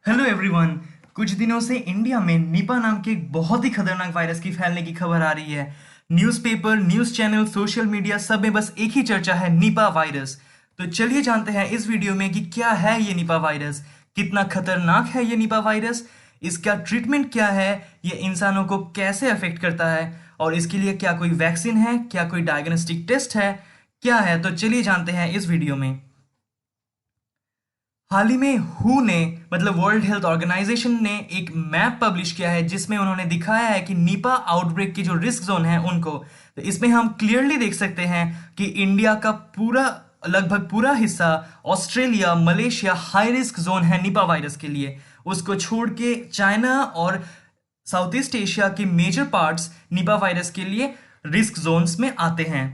Hello everyone. कुछ दिनों से इंडिया में निपा नाम के एक बहुत ही खतरनाक वायरस की फैलने की खबर आ रही है। Newspaper, news channel, social media सब में बस एक ही चर्चा है, निपा वायरस। तो चलिए जानते हैं इस वीडियो में कि क्या है ये निपा वायरस, कितना खतरनाक है ये निपा वायरस, इसका ट्रीटमेंट क्या है, ये इंसानों को कैसे अफेक्ट करता है और इसके लिए क्या कोई वैक्सीन है, क्या कोई डायग्नोस्टिक टेस्ट है, क्या है। तो चलिए जानते हैं इस वीडियो में। हाल ही में हु ने मतलब वर्ल्ड हेल्थ ऑर्गेनाइजेशन ने एक मैप पब्लिश किया है जिसमें उन्होंने दिखाया है कि निपा आउटब्रेक की जो रिस्क जोन है उनको। तो इसमें हम क्लियरली देख सकते हैं कि इंडिया का पूरा लगभग पूरा हिस्सा, Australia, Malaysia high risk zone है निपा वायरस के लिए। उसको छोड़ के चाइना और साउथ ईस्ट एशिया के मेजर पार्ट्स निपा वायरस के लिए रिस्क जोन्स में आते हैं।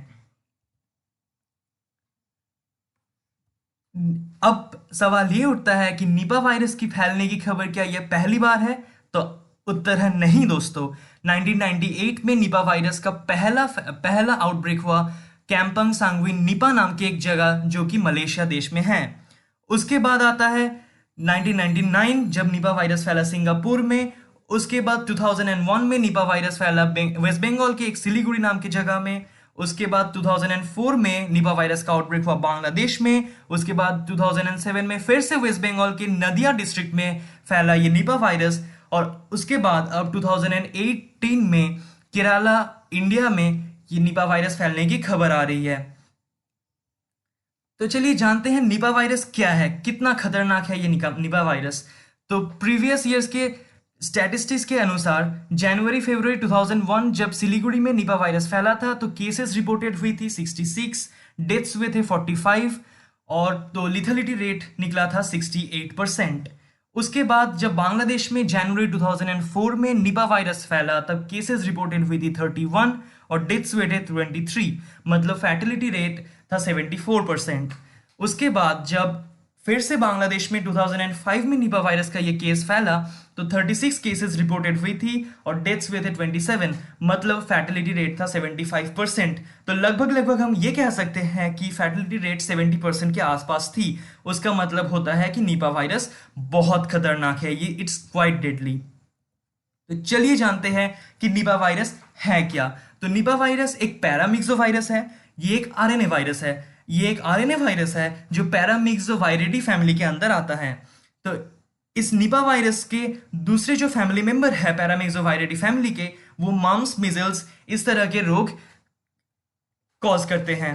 अब सवाल ये उठता है कि निपा वायरस की फैलने की खबर क्या यह पहली बार है? तो उत्तर है नहीं दोस्तों। 1998 में निपा वायरस का पहला पहला आउटब्रेक हुआ कैंपंग सांगवी निपा नाम की एक जगह जो कि मलेशिया देश में है। उसके बाद आता है 1999 जब निपा वायरस फैला सिंगापुर में। उसके बाद 2001 में निपा वायरस फैला वेस्ट बंगाल के एक सिलीगुड़ी नाम की जगह में। उसके बाद 2004 में निपा वायरस का आउटब्रेक हुआ बांग्लादेश में। उसके बाद 2007 में फिर से वेस्ट बंगाल के नदिया डिस्ट्रिक्ट में फैला ये निपा वायरस। और उसके बाद अब 2018 में केरला इंडिया में ये निपा वायरस फैलने की खबर आ रही है। तो चलिए जानते हैं निपा वायरस क्या है, कितना खतरनाक है ये निपा वायरस। तो प्रीवियस ईयर्स के स्टैटिस्टिक्स के अनुसार जनवरी फरवरी 2001 जब सिलीगुड़ी में निपा वायरस फैला था तो केसेस रिपोर्टेड हुई थी 66, डेथ्स हुए थे 45 और तो लिथलिटी रेट निकला था 68%। उसके बाद जब बांग्लादेश में जनवरी 2004 में निपा वायरस फैला तब केसेस रिपोर्टेड हुई थी 31 और डेथ्स हुए थे 23, मतलब फैटिलिटी रेट था 74%। उसके बाद जब फिर से बांग्लादेश में 2005 में निपा वायरस का ये केस फैला तो 36 केसेस रिपोर्टेड हुई थी और डेथ्स हुए थे 27, मतलब फैटिलिटी रेट था 75%। तो लगभग लगभग हम ये कह सकते हैं कि फैटिलिटी रेट 70% के आसपास थी। उसका मतलब होता है कि निपा वायरस बहुत खतरनाक है, ये इट्स क्वाइट डेडली। तो चलिए जानते हैं कि निपा वायरस है क्या। तो निपा वायरस एक पैरामिक्सो वायरस है। ये एक आरएनए वायरस है। ये एक आरएनए वायरस है जो पैरामिक्सो वायरिडी फैमिली के अंदर आता है। तो इस निपा वायरस के दूसरे जो फैमिली मेंबर है पैरामिक्सो वायरिडी फैमिली के, वो मम्स, मिजल्स इस तरह के रोग कॉज करते हैं।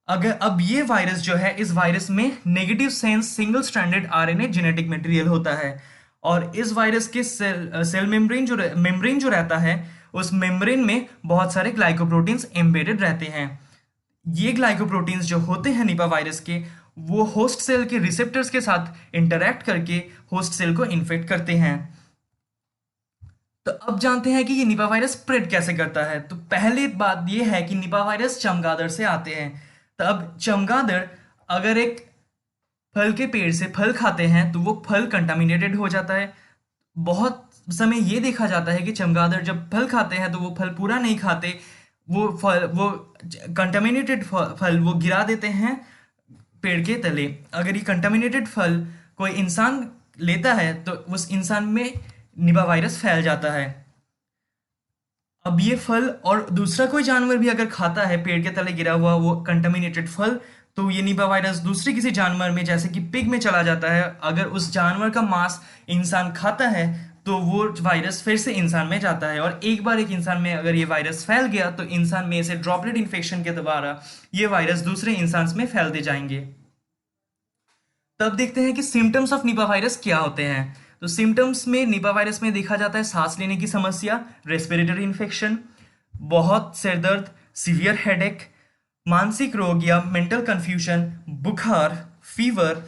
अगर अब ये वायरस जो है, इस वायरस में negative sense single stranded RNA genetic material होता है और इस वायरस के सेल मेम्ब्रेन जो रहता है उस मेम्ब्रेन में बहुत सारे ग्लाइकोप्रोटीन्स एम्बेडेड रहते हैं। ये ग्लाइकोप्रोटीन्स जो होते हैं निपा वायरस के, वो होस्ट सेल के रिसेप्टर्स के साथ इंटरैक्ट करके होस्ट सेल को इन्फेक्ट करते हैं। तो अब जानते हैं कि ये निपा वायरस स्प्रेड कैसे करता है। तो पहली बात ये है कि निपा वायरस चमगादड़ से आते हैं। तो अब चमगादड़ अगर एक फल के पेड़ से फल खाते हैं तो वो फल कंटामिनेटेड हो जाता है। बहुत समय ये देखा जाता है कि चमगादड़ जब फल खाते हैं तो वो फल पूरा नहीं खाते, वो कंटामिनेटेड फल वो गिरा देते हैं पेड़ के तले। अगर ये कंटामिनेटेड फल कोई इंसान लेता है तो उस इंसान में निपा वायरस फैल जाता है। अब ये फल और दूसरा कोई जानवर भी अगर खाता है पेड़ के तले गिरा हुआ वो कंटामिनेटेड फल, तो ये निपा वायरस दूसरे किसी जानवर में जैसे कि पिग में चला जाता है। अगर उस जानवर का मांस इंसान खाता है तो वो वायरस फिर से इंसान में जाता है और एक बार एक इंसान में अगर ये वायरस फैल गया तो इंसान में से ड्रॉपलेट इन्फेक्शन के द्वारा ये वायरस दूसरे इंसान में फैलते जाएंगे। तब देखते हैं कि सिम्टम्स ऑफ निपा वायरस क्या होते हैं। तो सिम्टम्स में निपा वायरस में देखा जाता है सांस लेने की समस्या, रेस्पिरेटरी इन्फेक्शन, बहुत सिर दर्द, सीवियर हेडेक, मानसिक रोग या मेंटल कंफ्यूजन, बुखार, फीवर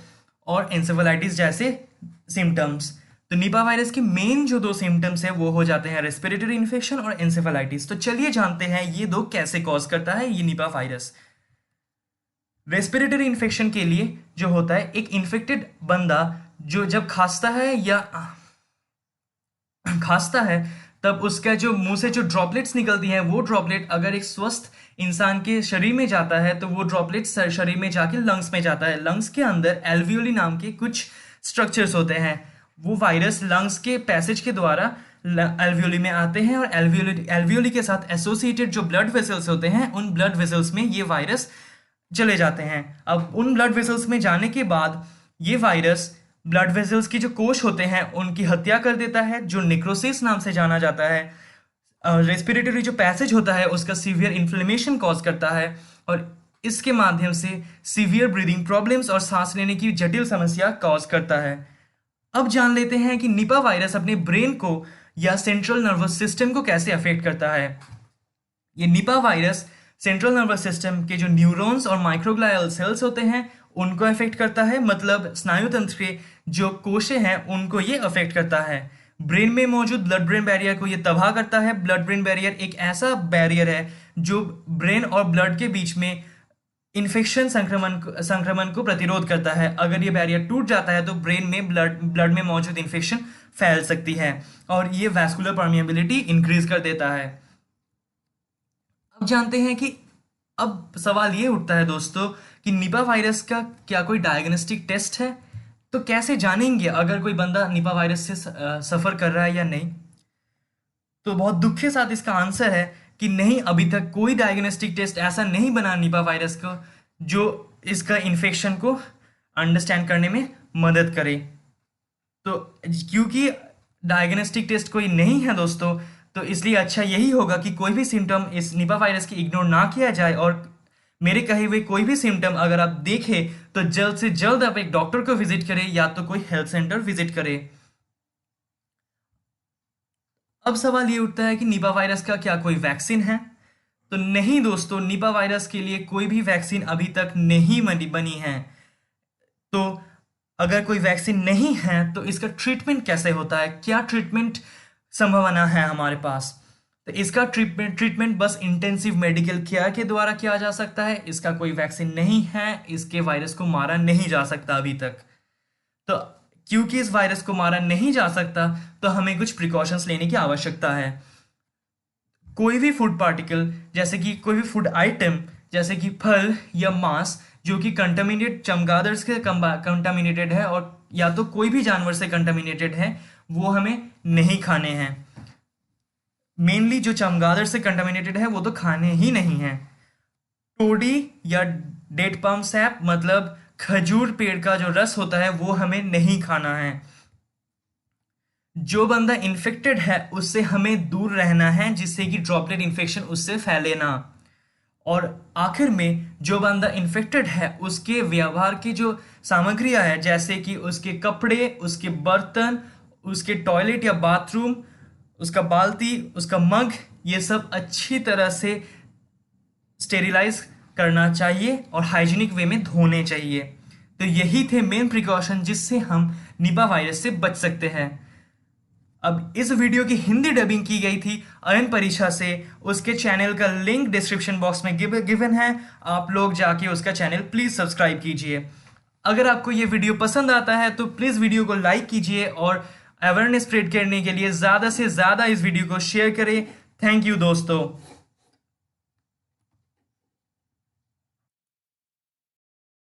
और एंसेफेलाइटिस जैसे सिम्टम्स। तो निपा वायरस के मेन जो दो सिम्टम्स है वो हो जाते हैं रेस्पिरेटरी इन्फेक्शन और एंसेफेलाइटिस। तो चलिए जानते हैं ये दो कैसे कॉज करता है ये निपा वायरस। रेस्पिरेटरी इन्फेक्शन के लिए जो होता है, एक इन्फेक्टेड बंदा जो जब खांसता है तब उसका जो मुंह से जो ड्रॉपलेट्स निकलती हैं वो ड्रॉपलेट अगर एक स्वस्थ इंसान के शरीर में जाता है तो वो ड्रॉपलेट शरीर में जाके लंग्स में जाता है। लंग्स के अंदर एल्वियोली नाम के कुछ स्ट्रक्चर्स होते हैं वो वायरस लंग्स के पैसेज के द्वारा एल्वियोली में आते हैं और एल्वियोली के साथ एसोसिएटेड जो ब्लड वेसल्स होते हैं उन ब्लड वेसल्स में ये वायरस चले जाते हैं। अब उन ब्लड वेसल्स में जाने के बाद ये वायरस ब्लड वेसल्स की जो कोश होते हैं उनकी हत्या कर देता है, जो निक्रोसिस नाम से जाना जाता है। रेस्पिरेटरी जो पैसेज होता है उसका सीवियर इन्फ्लेमेशन कॉज करता है और इसके माध्यम से सीवियर ब्रीदिंग प्रॉब्लम्स और सांस लेने की जटिल समस्या कॉज करता है। अब जान लेते हैं कि निपा वायरस अपने ब्रेन को या सेंट्रल नर्वस सिस्टम को कैसे अफेक्ट करता है। ये Nipah virus central nervous system के जो न्यूरॉन्स और माइक्रोग्लियल सेल्स होते हैं उनको अफेक्ट करता है, मतलब स्नायु तंत्र के जो कोशे हैं उनको ये अफेक्ट करता है। ब्रेन में मौजूद ब्लड ब्रेन बैरियर को ये तबाह करता है। ब्लड ब्रेन बैरियर एक ऐसा बैरियर है जो ब्रेन और ब्लड के बीच में इन्फेक्शन संक्रमण को प्रतिरोध करता है। अगर ये बैरियर टूट जाता है तो ब्रेन में ब्लड में मौजूद इन्फेक्शन फैल सकती है और ये वैस्कुलर परमिएबिलिटी इंक्रीज कर देता है। अब जानते हैं कि अब सवाल ये उठता है दोस्तों कि निपा वायरस का क्या कोई डायग्नोस्टिक टेस्ट है? तो कैसे जानेंगे अगर कोई बंदा निपा वायरस से सफर कर रहा है या नहीं? तो बहुत दुख के साथ इसका आंसर है कि नहीं, अभी तक कोई डायग्नोस्टिक टेस्ट ऐसा नहीं बना निपा वायरस को जो इसका इन्फेक्शन को अंडरस्टैंड करने में मदद करे। तो क्योंकि डायग्नोस्टिक टेस्ट कोई नहीं है दोस्तों, तो इसलिए अच्छा यही होगा कि कोई भी सिम्टम इस निपा वायरस की इग्नोर ना किया जाए और मेरे कहे हुए कोई भी सिम्टम अगर आप देखें तो जल्द से जल्द आप एक डॉक्टर को विजिट करें या तो कोई हेल्थ सेंटर विजिट करें। अब सवाल ये उठता है कि निपा वायरस का क्या कोई वैक्सीन है? तो नहीं दोस्तों, निपा वायरस के लिए कोई भी वैक्सीन अभी तक नहीं बनी है। तो अगर कोई वैक्सीन नहीं है तो इसका ट्रीटमेंट कैसे होता है, क्या ट्रीटमेंट संभावना है हमारे पास? तो इसका ट्रीटमेंट बस इंटेंसिव मेडिकल केयर के द्वारा किया जा सकता है। इसका कोई वैक्सीन नहीं है, इसके वायरस को मारा नहीं जा सकता अभी तक। तो क्योंकि इस वायरस को मारा नहीं जा सकता तो हमें कुछ प्रिकॉशंस लेने की आवश्यकता है। कोई भी फूड पार्टिकल जैसे कि कोई भी फूड आइटम जैसे कि फल या मांस जो कि कंटामिनेटेड चमगादड़ से कंटामिनेटेड है और या तो कोई भी जानवर से कंटामिनेटेड है वो हमें नहीं खाने हैं। मेनली जो चमगादड़ से कंटामिनेटेड है वो तो खाने ही नहीं है। टोडी या डेट पाम सैप मतलब खजूर पेड़ का जो रस होता है वो हमें नहीं खाना है। जो बंदा इन्फेक्टेड है उससे हमें दूर रहना है जिससे कि ड्रॉपलेट इन्फेक्शन उससे फैले ना। और आखिर में जो बंदा इन्फेक्टेड है उसके व्यवहार की जो सामग्रियां है जैसे कि उसके कपड़े, उसके बर्तन, उसके टॉयलेट या बाथरूम, उसका बाल्टी, उसका मग, ये सब अच्छी तरह से स्टेरिलाइज करना चाहिए और हाइजीनिक वे में धोने चाहिए। तो यही थे मेन प्रिकॉशन जिससे हम निपा वायरस से बच सकते हैं। अब इस वीडियो की हिंदी डबिंग की गई थी अयन परीक्षा से। उसके चैनल का लिंक डिस्क्रिप्शन बॉक्स में गिवन है, आप लोग जाके उसका चैनल प्लीज सब्सक्राइब कीजिए। अगर आपको ये वीडियो पसंद आता है तो प्लीज वीडियो को लाइक कीजिए और अवेयरनेस स्प्रेड करने के लिए ज़्यादा से ज़्यादा इस वीडियो को शेयर करें। थैंक यू दोस्तों।